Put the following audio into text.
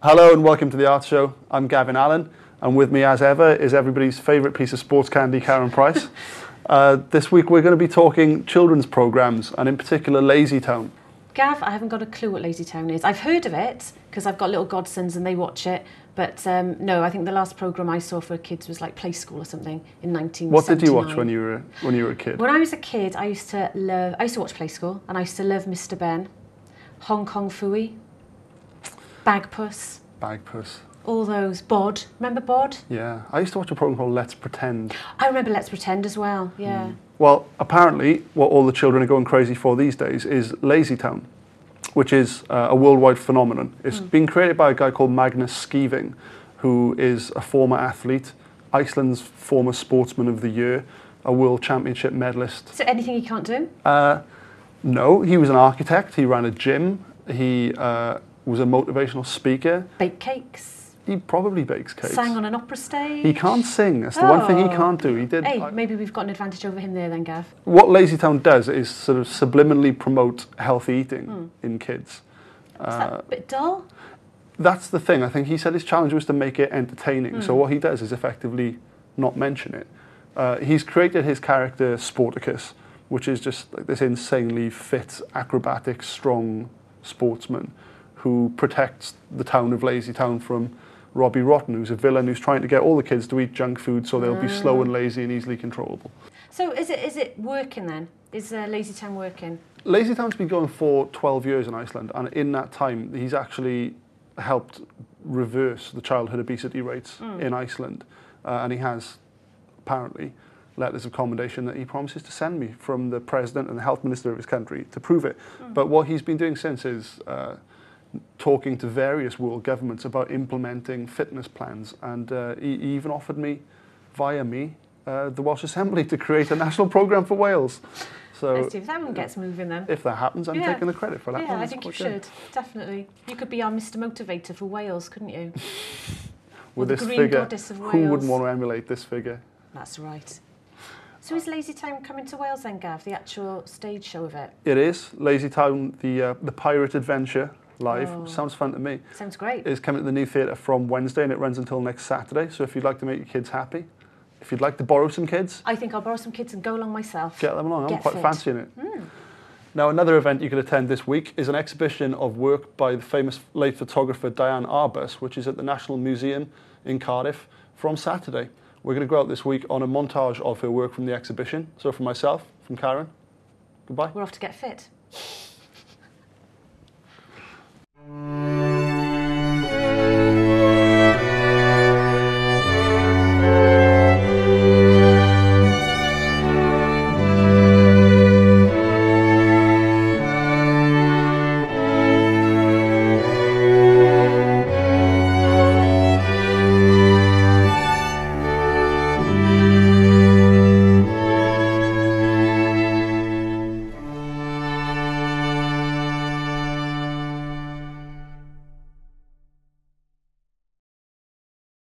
Hello and welcome to the Art Show. I'm Gavin Allen, and with me as ever is everybody's favourite piece of sports candy, Karen Price. This week we're going to be talking children's programmes, and in particular LazyTown. Gav, I haven't got a clue what LazyTown is. I've heard of it because I've got little godsons and they watch it, but no, I think the last programme I saw for kids was like Play School or something in 1979. What did you watch when you were a kid? When I was a kid, I used to watch Play School, and I used to love Mr. Ben, Hong Kong Phooey, Bagpuss. All those. Bod. Remember Bod? Yeah. I used to watch a programme called Let's Pretend. I remember Let's Pretend as well, yeah. Well, apparently what all the children are going crazy for these days is LazyTown, which is a worldwide phenomenon. It's been created by a guy called Magnus Skeving, who is a former athlete, Iceland's former Sportsman of the Year, a World Championship medalist. So anything he can't do? No, he was an architect, he ran a gym, he was a motivational speaker. Bake cakes? He probably bakes cakes. Sang on an opera stage? He can't sing, that's the one thing he can't do. He did. Hey, maybe we've got an advantage over him there then, Gav. What LazyTown does is sort of subliminally promote healthy eating in kids. Is that a bit dull? That's the thing. I think he said his challenge was to make it entertaining. So what he does is effectively not mention it. He's created his character Sporticus, which is just like this insanely fit, acrobatic, strong sportsman who protects the town of LazyTown from Robbie Rotten, who's a villain who's trying to get all the kids to eat junk food so they'll be slow and lazy and easily controllable. So is it working then? Is LazyTown working? LazyTown's been going for 12 years in Iceland, and in that time he's actually helped reverse the childhood obesity rates in Iceland. And he has, apparently, letters of commendation that he promises to send me from the president and the health minister of his country to prove it. But what he's been doing since is talking to various world governments about implementing fitness plans, and he even offered me, via me, the Welsh Assembly to create a national programme for Wales. So let's see if that one gets moving then. If that happens, I'm taking the credit for that. Yeah, I think you should, definitely. You could be our Mr. Motivator for Wales, couldn't you? With the this green figure, goddess of Wales. Who wouldn't want to emulate this figure? That's right. So is LazyTown coming to Wales then, Gav, the actual stage show of it? It is. LazyTown, the pirate adventure, live. Sounds fun to me. Sounds great. It's coming to the new theatre from Wednesday, and it runs until next Saturday. So if you'd like to make your kids happy, if you'd like to borrow some kids, I think I'll borrow some kids and go along myself. get them along. I'm quite fit. fancying it. Now, another event you can attend this week is an exhibition of work by the famous late photographer Diane Arbus, which is at the National Museum in Cardiff from Saturday. We're going to go out this week on a montage of her work from the exhibition. So from myself, from Karen, goodbye. We're off to get fit.